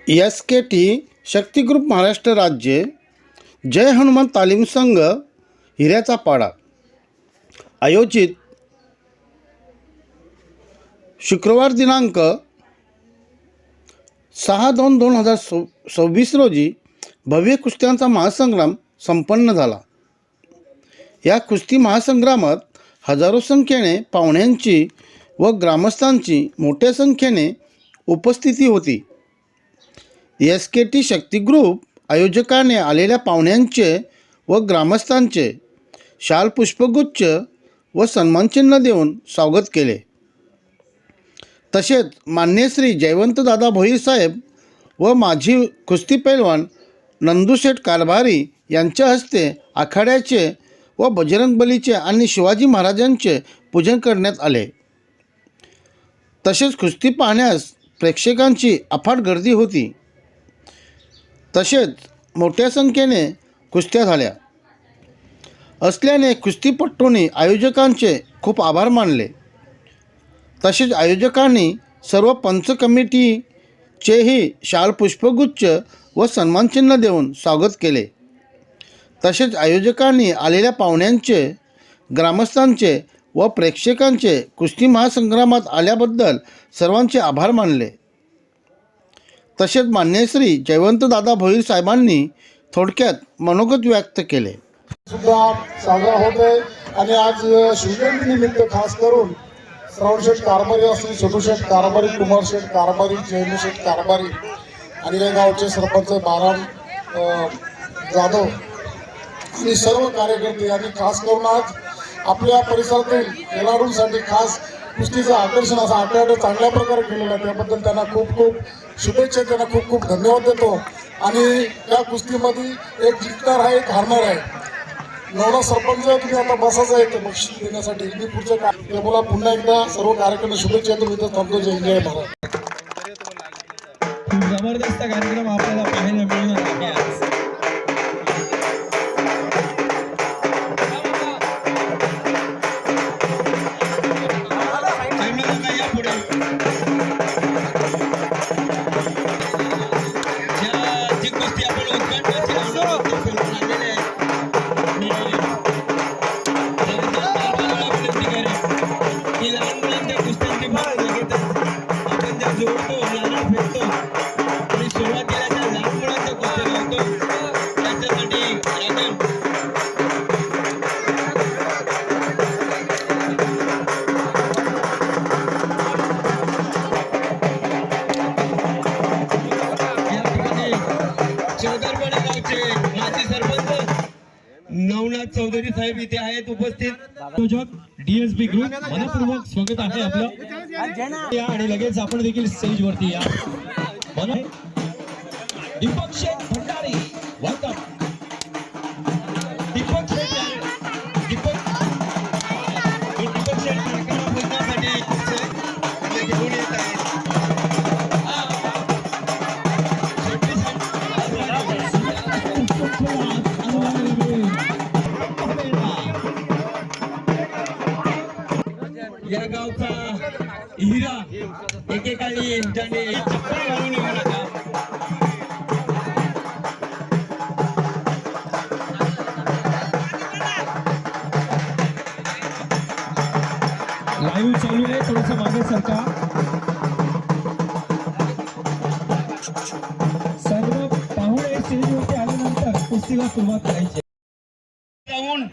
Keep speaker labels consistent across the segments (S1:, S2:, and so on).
S1: SKT शक्ती group Maharashtra राज्य जय हनुमान तालीम संघ हिऱ्याचा पाडा आयोजित शुक्रवार दिनांक 6/2/2026 रोजी भव्य कुस्त्यांचा महासंग्राम संपन्न झाला। या कुस्ती महासंग्रामात हजारो संख्येने पाहुण्यांची व ग्रामस्थांची मोठ्या संख्येने उपस्थिती होती। SKT शक्ती ग्रुप आयोजकाने आलेल्या पाहुण्यांचे व ग्रामस्थांचे शाल पुष्पगुच्छ व सन्मानचिन्ह देऊन स्वागत केले। तसेच मान्य श्री जयवंतदादा भोईर साहेब व माजी कुस्ती पैलवान नंदूशेठ कारभारी यांच्या हस्ते आखाड्याचे व बजरंगबलीचे आणि शिवाजी महाराजांचे पूजन करण्यात आले। तसेच कुस्ती पाहण्यास प्रेक्षकांची अफाट गर्दी होती। तसेच मोठ्या संख्येने कुस्त्या झाल्या असल्याने कुस्तीपटूंनी आयोजकांचे खूप आभार मानले। तसेच आयोजकांनी सर्व पंच कमिटीचेही शाल पुष्पगुच्छ व सन्मानचिन्ह देऊन स्वागत केले। तसेच आयोजकांनी आलेल्या पाहुण्यांचे, ग्रामस्थांचे व प्रेक्षकांचे कुस्ती महासंग्रामात आल्याबद्दल सर्वांचे आभार मानले। तसेच मान्य श्री जयवंतदादा भोईर साहेबांनी थोडक्यात मनोगत व्यक्त केले।
S2: सुद्धा साजरा होते आणि आज शिवजयंती निमित्त खास करून श्रावणशेठ कारभारी असतील, सदुशेठ कारभारी, कुमारशेठ कारभारी, जयनुशेठ कारभारी आणि या गावचे सरपंच बाराम जाधव आणि सर्व कार्यकर्ते आणि खास करून आज आपल्या परिसरातील खेळाडूंसाठी खास कुस्तीचं आकर्षण असं आठवडा चांगल्या प्रकारे केलेलं आहे। त्याबद्दल त्यांना खूप खूप शुभेच्छा, त्यांना खूप खूप धन्यवाद देतो। आणि या कुस्तीमध्ये एक जिंकणार आहे, एक हारणार आहे। नवरा सरपंच तुम्ही आता बसायचं आहे ते बक्षीस देण्यासाठी मी पुढचं काय बोला। पुन्हा एकदा सर्व कार्यक्रम शुभेच्छा देतो। इथं थांबतो। जय जय महाराज।
S3: जबरदस्त कार्यक्रम आपल्याला पाहायला मिळणार आहे आज। नवनाथ चौधरी साहेब इथे आहेत उपस्थित। आयोजक DSB ग्रुप मनपूर्वक स्वागत आहे आपलं आणि लगेच आपण देखील स्टेज वरती या। दीपक शेठ भंडारी वेलकम। दीपक शेठ कार्यक्रम बोलण्यासाठी घेऊन येत आहेत। या गावचा हिरा एकेकाळी ज्याने चप्पल घालून येऊ नका। लाईव्ह चालू आहे, थोडस मागे सरका। सर्व पाहुणे स्टेजवरती आल्यानंतर कुस्तीला सुरुवात करायची। जाऊन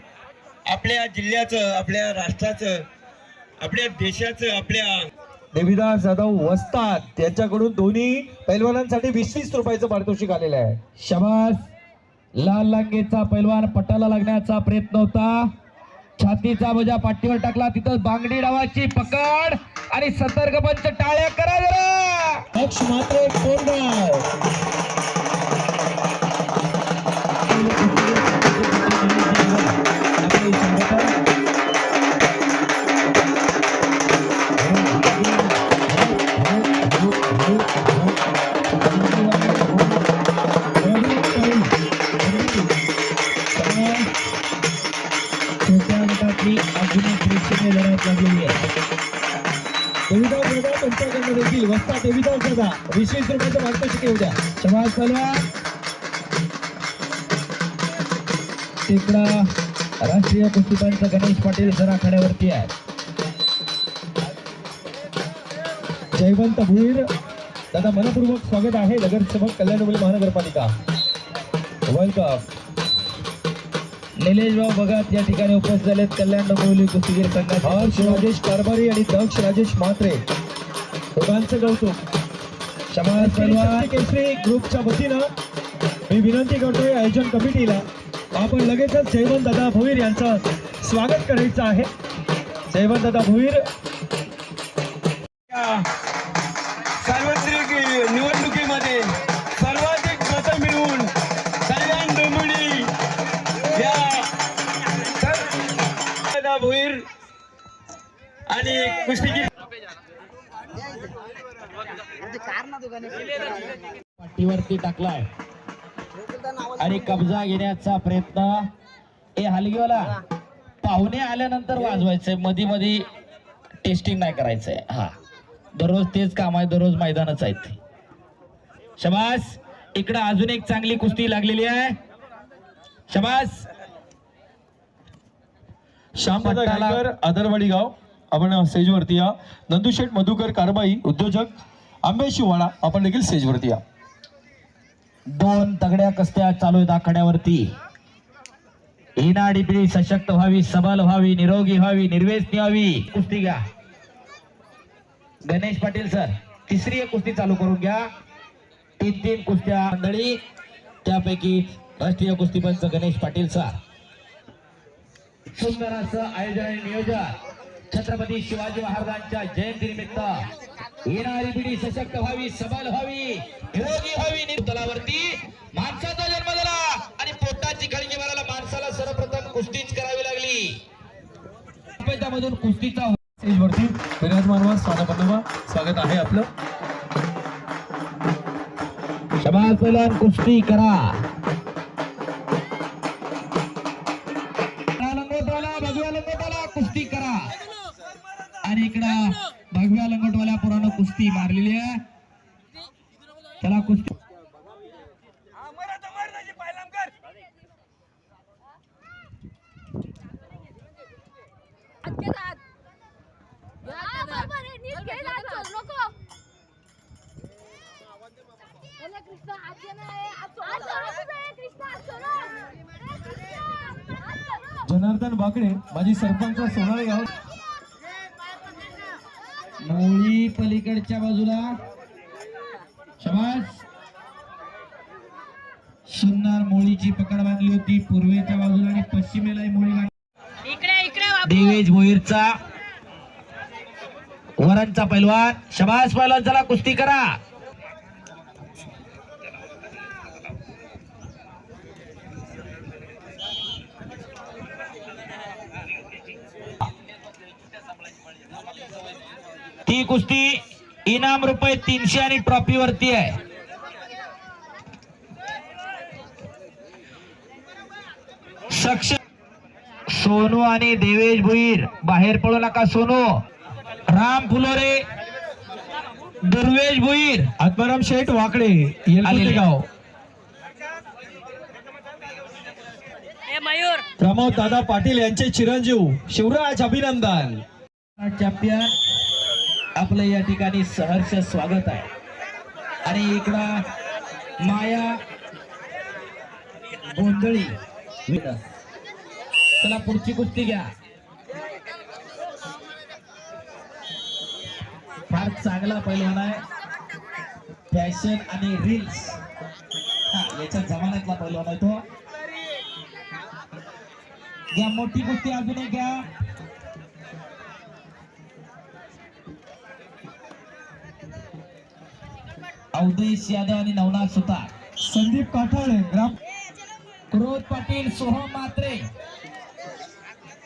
S3: आपल्या जिल्ह्याचं, आपल्या राष्ट्राचं, आपल्या देशाचं, आपल्या देवीदास जाधव वस्ताद त्यांच्याकडून दोन्ही पैलवानांसाठी 20-20 रुपयाचं पारितोषिक आलेलं आहे। शाबास। लाल लांगेचा पैलवान पटाला लागण्याचा प्रयत्न होता, छातीचा बजा पाठीवर टाकला, तिथं बांगडी डावाची पकड आणि सतर्क पंच टाळ्या करा जरा। पक्ष मात्र एक लढत लागलेली आहे। त्यांच्याकडे देखील
S4: वस्ता देवीदास दादा 20 रुपयाचं मार्गदर्शक येऊ द्या. शबाज पहलवान. तिकडा राष्ट्रीय कुस्तीपंच गणेश पाटील सर आखाड्यावरती आहे. जयवंत भुईर दादा मनपूर्वक स्वागत आहे. नगरसेवक कल्याण डोंबिवली महानगरपालिका वेलकम. निलेश भाऊ भगत या ठिकाणी उपस्थित झालेत. कल्याण डोंबिवली कुस्तीगीर संघाचे हर्ष राजेश कारभारी आणि दक्ष राजेश म्हात्रे दोघांचं कौतुक. शबाज पहलवान. केसरी ग्रुपच्या वतीनं मी विनंती करतोय आयोजन कमिटीला आपण लगेचच जयवंत दादा भोईर यांचं स्वागत करायचं आहे. जयवंत दादा भोईर
S3: सार्वत्रिक निवडणुकीमध्ये सर्वाधिक मतं मिळवून कल्याण डोंबिवली या भोईर आणि कुस्तीगीर
S4: पाठीवरती टाकलाय आणि कब्जा घेण्याचा प्रयत्न. ए हलगीवाला पाहुणे आल्यानंतर वाजवायचंय, मधी मधी टेस्टिंग नाही करायचंय. हा दररोज तेच काम आहे, दररोज मैदानच आहेत. शबास. इकडं अजून एक चांगली कुस्ती लागलेली आहे. शबास.
S5: श्यामदादा गायकर आदरवाडी गाव आपण स्टेजवरती या. नंदुशेठ मधुकर कारबाई उद्योजक आंबेशिवाडा आपण देखील स्टेजवरती या.
S4: दोन तगड्या कुस्त्या चालू आहेत आखाड्यावरती. येणारी पिढी सशक्त व्हावी, सबल व्हावी, निरोगी व्हावी, निर्व्यसनी व्हावी. कुस्ती घ्या गणेश पाटील सर. तिसरी एक कुस्ती चालू करून घ्या. 3 कुस्त्या मंडळी, त्यापैकी राष्ट्रीय कुस्तीपंच गणेश पाटील सर. सुंदर असं आयोजन आणि नियोजन. छत्रपती शिवाजी महाराजांच्या जयंतीनिमित्त येणारी पिढी सशक्त व्हावी, सबल व्हावी, निरोगी व्हावी. तलावरती माणसाचा जन्म झाला आणि पोटाची खळगी मारायला माणसाला सर्वप्रथम कुस्तीच करावी लागली. त्यामधून कुस्तीचा
S5: स्टेजवरती विराजमान स्वागत स्वागत आहे आपलं.
S4: शबाज पहलवान कुस्ती करा. भगव्या लंगोटवाला कुस्ती करा. आणि इकडं भगव्या लंगोटवाल्या पुराण कुस्ती मारलेली आहे. त्याला कुस्ती
S5: जनार्दन बाकडे माजी सरपंच सोनाळे गाव.
S4: मोळी पलीकडच्या बाजूला. शबास. सुन्नार मोळीची पकड बांधली होती पूर्वेच्या बाजूला आणि पश्चिमेला मोळी बांधली. देवेश भोईरचा वरणचा पैलवान. शबास पैलवान. चला कुस्ती करा. ती कुस्ती इनाम रुपये 300 आणि ट्रॉफी वरती आहे. सोनू आणि देवेश भोईर बाहेर पडू नका. सोनू. राम फुलोरे, दुर्वेश भोईर,
S5: आत्माराम शेठ वाकडे येलकुटे गाव. प्रमोद दादा पाटील यांचे चिरंजीव शिवराज अभिनंदन.
S4: चॅम्पियन आपलं या ठिकाणी सहर्ष स्वागत आहे. आणि इकडं माया गोंधळी. चला पुढची कुस्ती घ्या. फार चांगला पैलवान आहे. फॅशन आणि रील्स याच्या जमान्यातला पैलवान आहे तो. घ्या मोठी कुस्ती अजून एक घ्या. अवधेश यादव आणि नवनाथ सुतार.
S5: संदीप काठाळे ग्राम.
S4: क्रोध पाटील, सोहम म्हात्रे.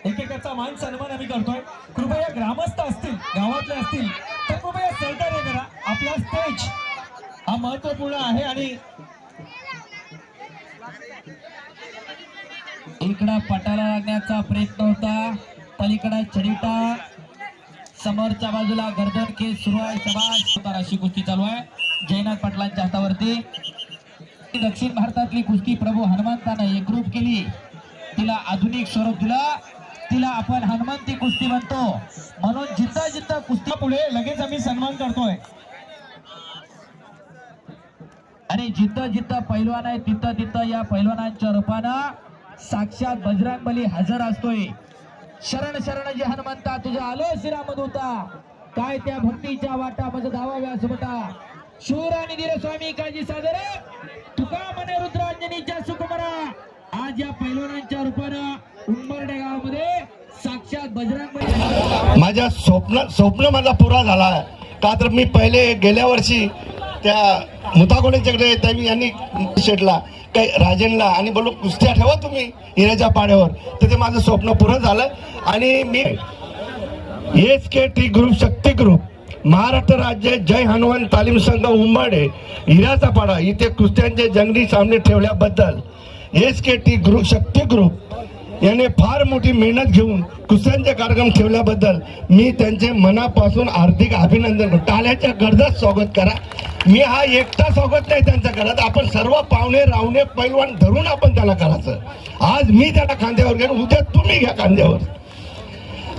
S5: एकेकाचा मान सन्मान आम्ही करतोय. कृपया ग्रामस्थ असतील, गावातले असतील तर कृपया सहकार्य करा. आपला स्टेज हा महत्वपूर्ण आहे. आणि
S4: इकडं पटाला लागण्याचा प्रयत्न होता. पलीकडे छडिटा समोरच्या बाजूला गर्दन केस सुरू आहे. शबाश. अशी कुस्ती चालू आहे जयनाथ पाटलांच्या हातावरती. दक्षिण भारतातली कुस्ती प्रभू हनुमंतानं एकरूप केली, तिला आधुनिक स्वरूप दिलं, तिला आपण हनुमंती कुस्ती म्हणतो. म्हणून जिद्द जिद्द कुस्ती
S5: पुढे लगेच आम्ही सन्मान करतोय.
S4: आणि जिद्द जिद्द पैलवान आहे तिथं तिथं या पैलवानांच्या रूपानं साक्षात बजरंगबली हजर असतोय. शरण शरण जे हनुमंता तुझा आलो श्रीराम होता, काय त्या भक्तीच्या वाटा माझा धावा व्यासोबता. शूर आणि धीर स्वामी काळजी सादर तुका मने रुद्रांजनीच्या सुकुमारा. आज या पैलवानांच्या रूपानं उंबरडे गावामध्ये साक्षात बजरंगबली.
S6: माझ्या स्वप्न माझा पुरा झाला आहे. का तर मी पहिले गेल्या वर्षी त्या मुताकोणीच्याकडे त्यांनी यांनी शेटला काही राजनला आणि बोललो कुस्त्या ठेवा तुम्ही हिऱ्याच्या पाड्यावर, तर ते माझं स्वप्न पुरं झालं. आणि मी SKT ग्रुप शक्ती ग्रुप महाराष्ट्र राज्य जय हनुमान तालीम संघ उंबरडे हिऱ्याचा पाडा इथे कुस्त्यांचे जंगली सामने ठेवल्याबद्दल SKT ग्रुप शक्ती ग्रुप याने फार मोठी मेहनत घेऊन कुस्त्यांचे कार्यक्रम ठेवल्याबद्दल मी त्यांचे मनापासून हार्दिक अभिनंदन करतो. टाळ्याच्या गडगडाट स्वागत करा. मी हा एकटा स्वागत नाही त्यांचं करत, आपण सर्व पाहुणे रावणे पैलवान धरून आपण त्याला करायचं. आज मी त्याला खांद्यावर घेऊन उद्या तुम्ही घ्या खांद्यावर.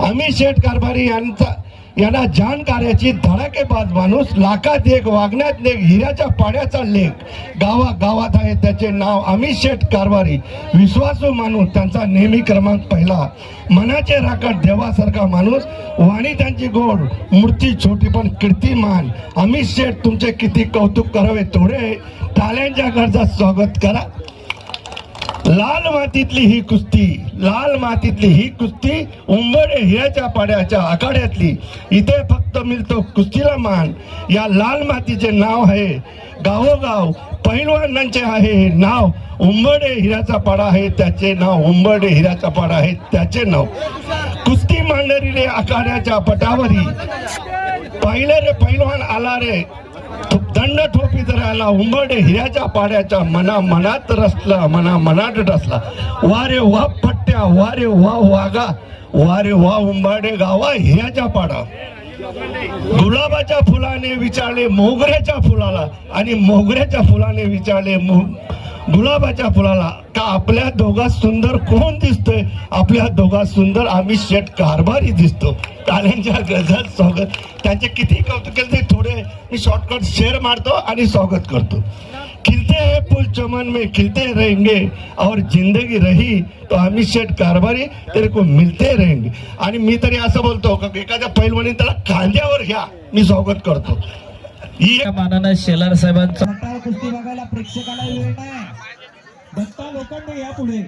S6: अमित शेठ कारभारी यांना जाण कार्याची धडाकेबाज माणूस, लाखात एक वागण्यात एक हिऱ्याच्या पाड्याचा लेख गावागावात आहे. त्याचे नाव अमित शेठ कारभारी. विश्वासू माणूस, त्यांचा नेहमी क्रमांक पहिला. मनाचे राखट देवासारखा माणूस, वाणी त्यांची गोड, मूर्ती छोटी पण कीर्तिमान. अमित शेठ तुमचे किती कौतुक करावे थोडे. टाळ्यांच्या गरजा स्वागत करा. लाल मातीतली ही कुस्ती, लाल मातीतली ही कुस्ती उंबरडे हिऱ्याच्या पाड्याच्या आखाड्यातली. इथे फक्त मिळतो कुस्तीला मान. या लाल मातीचे नाव आहे गावोगाव पैलवानांचे आहे नाव. उंबरडे हिऱ्याचा पाडा आहे त्याचे नाव, उंबरडे हिऱ्याचा पाडा आहे त्याचे नाव. कुस्ती मांडरी रे आखाड्याच्या पटावरी, पाहिले रे पैलवान आला रे दंड ठोपी तर आला. उंबरडे हिऱ्याच्या पाड्याच्या मनात रसला, मनात रसला. वारे वा पट्ट्या, वारे वा वागा, वारे वा उंबरडे गावा हिऱ्याच्या पाडा. गुलाबाच्या फुलाने विचारले मोगऱ्याच्या फुलाला, आणि मोगऱ्याच्या फुलाने विचारले गुलाबाच्या फुलाला, का आपल्या दोघात सुंदर कोण दिसतोय? आपल्या दोघात सुंदर अमित शेठ कारभारी दिसतो. टाळ्यांच्या गजरात स्वागत. त्यांचे किती कौतुक केले ते थोडे मी शॉर्टकट शेअर मारतो आणि स्वागत करतो. खिलते हैं फूल चमन में खिलते रहेंगे, और जिंदगी रही तो अमित शेठ कारभारी तेरे को मिलते रहेंगे. आणि मी तरी असं बोलतो का एखाद्या पैलवानी त्याला खांद्यावर घ्या, मी स्वागत करतो.
S4: मानानं शेलार साहेबांचा
S5: कुस्ती बघायला प्रेक्षकाला वेळ नाही. दत्ता लोखंडे या पुढे.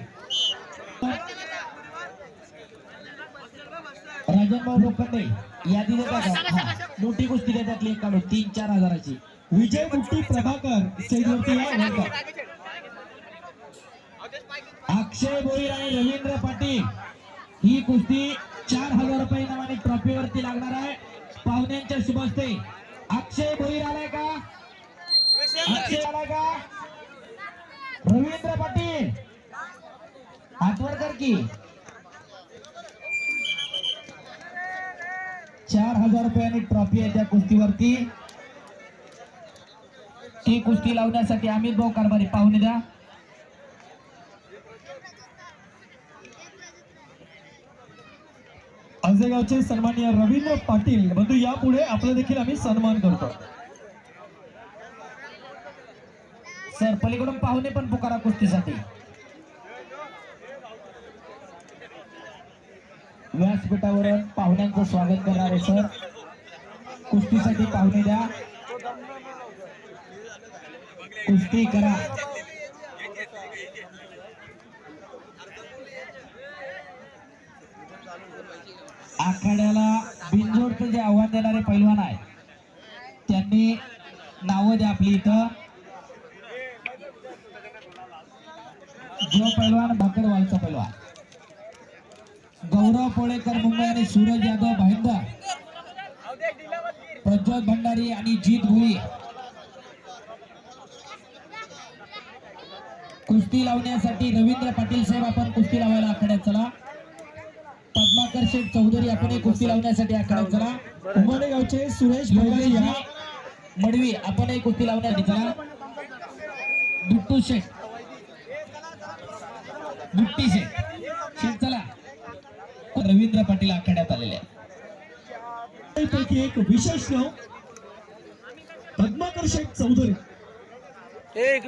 S4: राजनभाऊ लोखंडे यादी देतात का? मोठी कुस्ती देतात एक काढून 3-4 हजाराची.
S5: विजय मुट्टी प्रभाकर स्टेजवरती या. वेलकम.
S4: अक्षय भोईर आणि रवींद्र पाटील ही कुस्ती 4000 रुपये नावाने ट्रॉफीवरती लागणार आहे. पाहुण्यांच्या शुभ हस्ते. अक्षय भोईर आलाय का? अक्षय आलाय का? रवींद्र पाटील हातवर कर की. 4000 रुपयांनी ट्रॉफी आहे त्या कुस्तीवरती. ती कुस्ती लावण्यासाठी अमित भाऊ कारभारी पाहुणे द्या.
S5: आजगावचे सन्माननीय रवींद्र पाटील बंधू या पुढे. आपला देखील आम्ही सन्मान करतो.
S4: सर पलीकडून पाहुणे पण पुकारा कुस्तीसाठी. व्यासपीठावरून पाहुण्यांचं स्वागत करणारे सर. कुस्तीसाठी पाहुणे द्या. कुस्ती करा. आखाड्याला बिनजोडचं जे आव्हान देणारे पैलवान आहे त्यांनी नावं द्या आपली इथं. जो पैलवान भाकरवालचा पैलवान गौरव पोळेकर मुंबई आणि सूरज यादव भाईंदर, प्रज्वल भंडारी आणि जीत भुई. कुस्ती लावण्यासाठी रवींद्र पाटील साहेब आपण कुस्ती लावायला आखाड्यात चला. पद्मा पद्माकर शेठ चौधरी आपण एक कुस्ती लावण्यासाठी आखाड्यात चला.
S5: उमरगावचे सुरेश भोगारिया
S4: मडवी आपण एक कुस्ती लावण्यासाठी चला. बिट्टू शेठ बुट्टी शेठ चला. रवींद्र पाटील आखाड्यात आलेले आहेत.
S5: पैकी एक विशेष नाव पद्माकर शेठ चौधरी. एक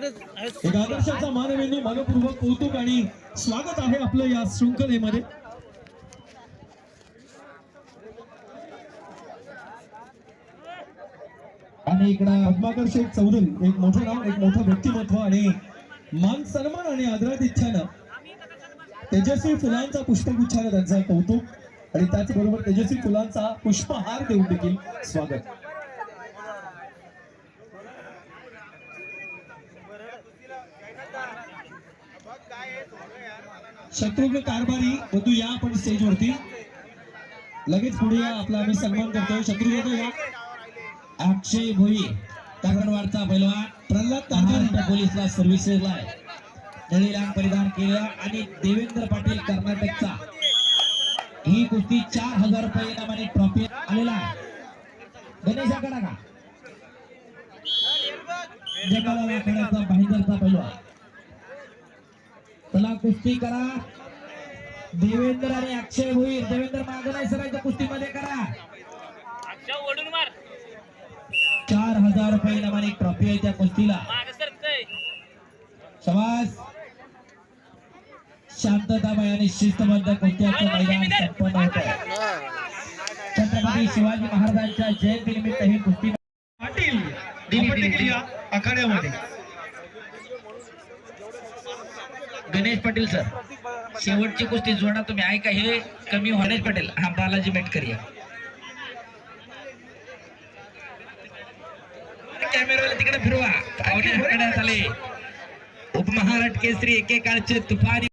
S5: आदर्शाचा मानवेंदू मनपूर्वक कौतुक आणि स्वागत आहे आपलं या शृंखलेमध्ये. आणि इकडं पद्माकर शेठ चौधरी एक मोठं नाव, एक मोठं व्यक्तिमत्व आणि मान सन्मान आणि आदरात इच्छानं तेजस्वी फुलांचा पुष्पगुच्छानं त्यांचं कौतुक आणि त्याचबरोबर तेजस्वी फुलांचा पुष्पहार देऊन देखील स्वागत. शत्रुघ्न कारभारी बंधू या आपण स्टेजवरती. लगेच पुढे या, आपला आम्ही सन्मान करतोय. शत्रुघ्न या.
S4: अक्षय भोई काकडवाडचा पैलवान
S5: प्रल्हाद कारभारी
S4: पोलीसला सर्व्हिसेसला आहे. नळी लांब परिधान केलं आणि देवेंद्र पाटील कर्नाटकचा. ही कुस्ती 4000 रुपये इनामाने ट्रॉफी आलेला आहे. गणेशा कडा का जगाला वाकड्याचा भाईंदरचा पैलवान. चला कुस्ती करा. देवेंद्र आणि अक्षय भोईर. देवेंद्र मागं नाही सरायचं, कुस्तीमध्ये करा. 4000 रुपये इनामाने ट्रॉफी आहे त्या कुस्तीला. शाबास. शांततामय आणि शिस्तबद्ध कुस्त्याचं मैदान संपन्न होत आहे. छत्रपती शिवाजी महाराजांच्या जयंतीनिमित्त ही कुस्ती
S5: पाटील आपण देखील या आखाड्यामध्ये.
S4: गणेश पाटील सर शेवटची कुस्ती जोडा तुम्ही. ऐका हे कमी. गणेश पाटील हा बालाजी मेटकर या. कॅमेराला तिकडे फिरवा. पावणे आखाड्यात आले उपमहाराष्ट्र केसरी एकेकाळचे तुफानी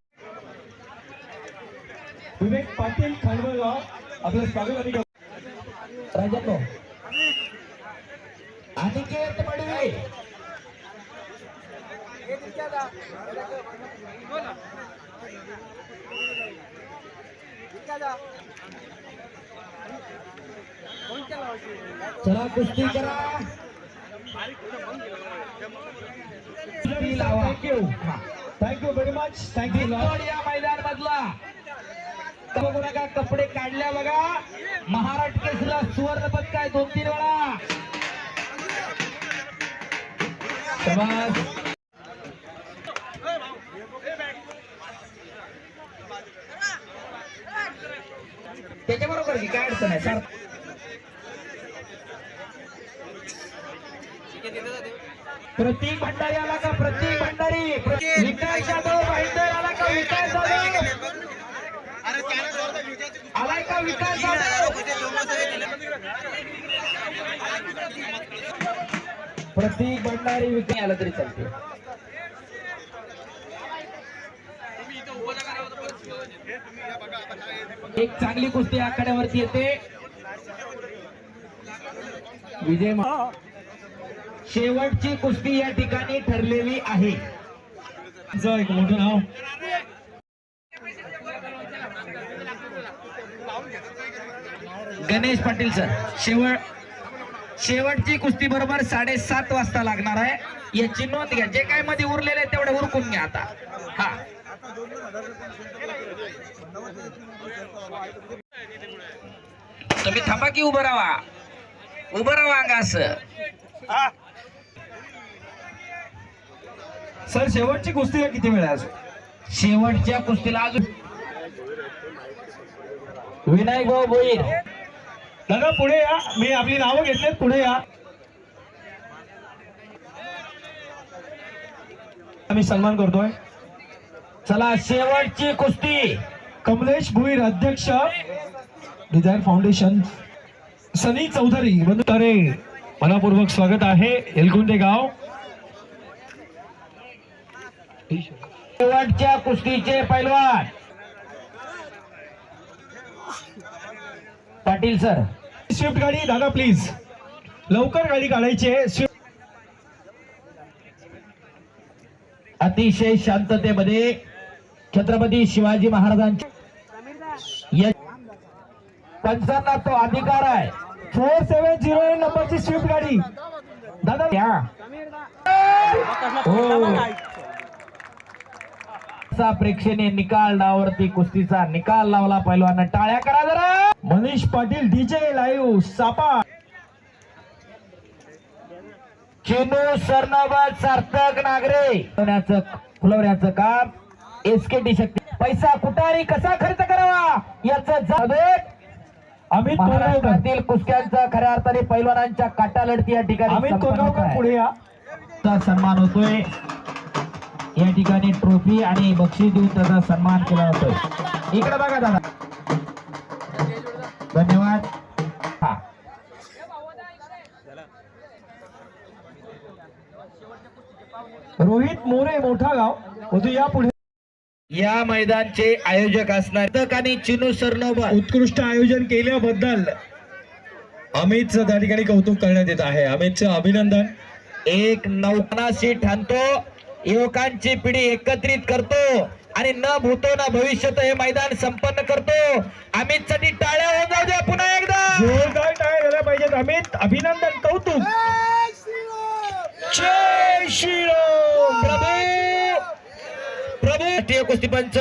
S5: विवेक पाटील खांडवळगाव आपलं स्वागत आणि
S4: राजांनो. अनिकेत मडवी चला कुस्ती करा.
S5: Thank you very much. थँक्यू.
S4: या मैदान मधला बघू नका. कपडे काढल्या बघा. महाराष्ट्र केसरीला सुवर्ण पदक आहे 2-3 वेळा. शाबास. त्याच्याबरोबर की काय अडचण आहे सर. प्रतीक भंडारी आला का. प्रतीक भंडारी. विकास जाधव भाईंदर आला का. विकास जाधव आलाय का. विकास जाधव. प्रतीक भंडारी विकास आला तरी चालते. एक चांगली कुस्ती आखाड्यावरती येते. विजय शेवटची कुस्ती या ठिकाणी ठरलेली आहे.
S5: एक मोठं नाव.
S4: गणेश पाटील सर शेवटची कुस्ती बरोबर 7:30 वाजता लागणार आहे. याची नोंद घ्या. जे काय मध्ये उरलेले आहे तेवढे उरकून घ्या आता. हा तुम्ही थांबा की उभं राहा. उभं राहा का असं.
S5: सर शेवटची कुस्तीला किती वेळ आहे?
S4: शेवटच्या कुस्तीला अजून विनायक भाऊ भोईर.
S5: दादा पुढे या. मी आपली नावं घेतलेत. पुढे या. आम्ही सन्मान करतोय.
S4: चला शेवटची कुस्ती.
S5: कमलेश भुईर अध्यक्ष डिझायर फाउंडेशन. सनी चौधरी तरे मनापूर्वक स्वागत आहे. एलकुंदे गाव.
S4: शेवटच्या कुस्तीचे पैलवान पाटील सर.
S5: स्विफ्ट गाडी दादा प्लीज लवकर गाडी काढायची आहे. स्विफ्ट
S4: अतिशय शांततेमध्ये छत्रपती शिवाजी महाराजांच्या पंचांना तो अधिकार आहे.
S5: 4708 नंबरची स्विफ्ट गाडी दादा
S4: त्या प्रेक्षणीय निकाल डावरती कुस्तीचा निकाल लावला. पैलवान टाळ्या करा जरा.
S5: मनीष पाटील डीजे लाईव्ह सापा
S4: चिनू सरनोबत सार्थक नागरे फुलवण्याचं काम एसकेटी शक्ती. पैसा कुठारी कसा खर्च करावा याचं जागेत
S5: अमित कोरगावकर
S4: महाराष्ट्रातील कुस्त्यांचा खऱ्या अर्थाने पैलवानांच्या काटा लढती या ठिकाणी
S5: अमित
S4: संपन्न होत
S5: कोरगावकर
S4: आहे.
S5: पुढे या.
S4: चा सन्मान होतोय. या ठिकाणी ट्रॉफी आणि बक्षीस देऊन त्याचा सन्मान केला जातोय. इकडे बघा दादा. धन्यवाद. हा.
S5: रोहित मोरे मोठा गाव होतो या पुढे.
S4: या मैदानचे आयोजक असणार आणि चिनू सरनोबत
S5: उत्कृष्ट आयोजन केल्याबद्दल अमितचं त्या ठिकाणी कौतुक करण्यात येत आहे. अमितचं अभिनंदन.
S4: एक नौकाशी ठाणतो, युवकांची पिढी एकत्रित करतो आणि न भूतो ना भविष्यत हे मैदान संपन्न करतो. अमित साठी टाळ्या होऊन जाऊ द्या पुन्हा एकदा.
S5: जोरदार टाळ्या झाल्या पाहिजेत. अमित अभिनंदन कौतुक. जय श्रीराम.
S4: प्रभू प्रभू राष्ट्रीय कुस्तीपंच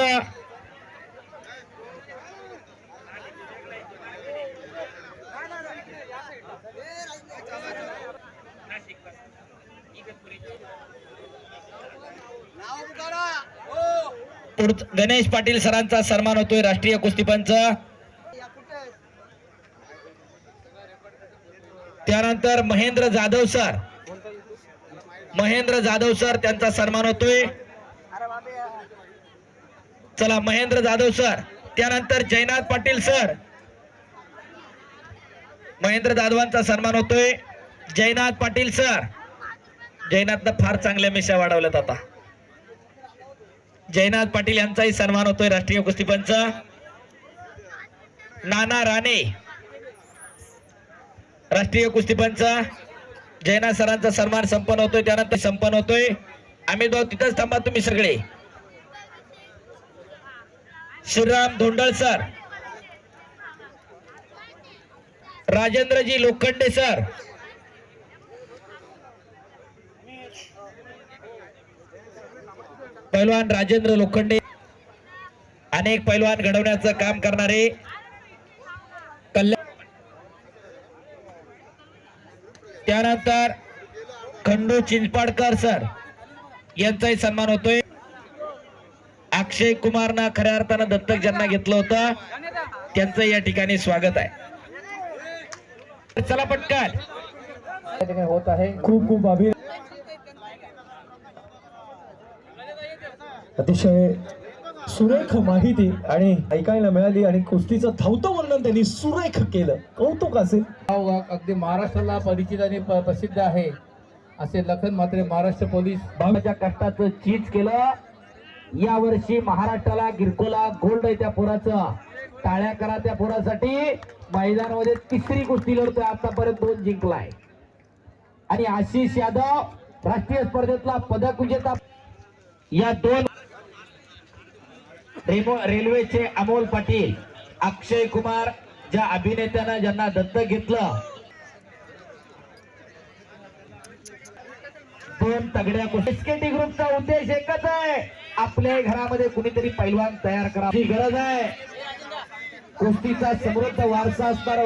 S4: गणेश पाटील सरांचा सन्मान होतोय. राष्ट्रीय कुस्तीपंच. त्यानंतर महेंद्र जाधव सर त्यांचा सन्मान होतोय. चला महेंद्र जाधव सर. त्यानंतर जयनाथ पाटील सर. महेंद्र जाधवांचा सन्मान होतोय. जयनाथ पाटील सर. जयनाथनं फार चांगल्या मिशा वाढवल्यात आता. जयनाथ पाटील यांचाही सन्मान होतोय. राष्ट्रीय कुस्तीपंच. नाना राणे राष्ट्रीय कुस्तीपंच. जयनाथ सरांचा सन्मान संपन्न होतोय. त्यानंतर संपन्न होतोय. अमित भाऊ तिथंच थांबा तुम्ही सगळे. श्रीराम धोंडळ सर. राजेंद्रजी लोखंडे सर. पैलवान राजेंद्र लोखंडे अनेक पैलवान घडवण्याचं काम करणारे कल्याण. त्यानंतर खंडू चिंचपाडकर सर यांचाही सन्मान होतोय. अक्षय कुमारनं खऱ्या अर्थानं दत्तक ज्यांना घेतलं होतं त्यांचं या ठिकाणी स्वागत आहे. चला पटकन
S5: होत आहे. खूप खूप अतिशय सुरेख माहिती आणि ऐकायला मिळाली आणि कुस्तीचं धावतं वर्णन त्यांनी सुरेख केलं. कौतुक असेल.
S7: अगदी महाराष्ट्राला परिचित आणि प्रसिद्ध आहे असे लखन म्हात्रे महाराष्ट्र पोलीस
S4: भावाच्या कष्टाचं चीज केलं. या वर्षी महाराष्ट्राला गिरकोला गोल्ड आहे त्या पोराचं. टाळ्या करा त्या पोरासाठी. मैदानामध्ये तिसरी कुस्ती लढतोय. आतापर्यंत 2 जिंकलाय. आणि आशिष यादव राष्ट्रीय स्पर्धेतला पदक विजेता. या 2 रेल्वेचे अमोल पाटील, अक्षय कुमार ज्या अभिनेत्यानं ज्यांना दत्तक घेतलं. 2 तगड्या एसकेटी ग्रुपचा उद्देश एकच आहे. आपल्या घरामध्ये कुणीतरी पैलवान तयार करायची गरज आहे. कुस्तीचा समृद्ध वारसा असणारा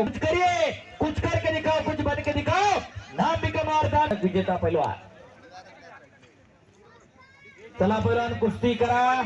S4: कुछ करके दिखाओ, कुछ बन के दिखाओ. नाम भी कमाल विजेता पैलवान. चला पैलवान कुस्ती करा.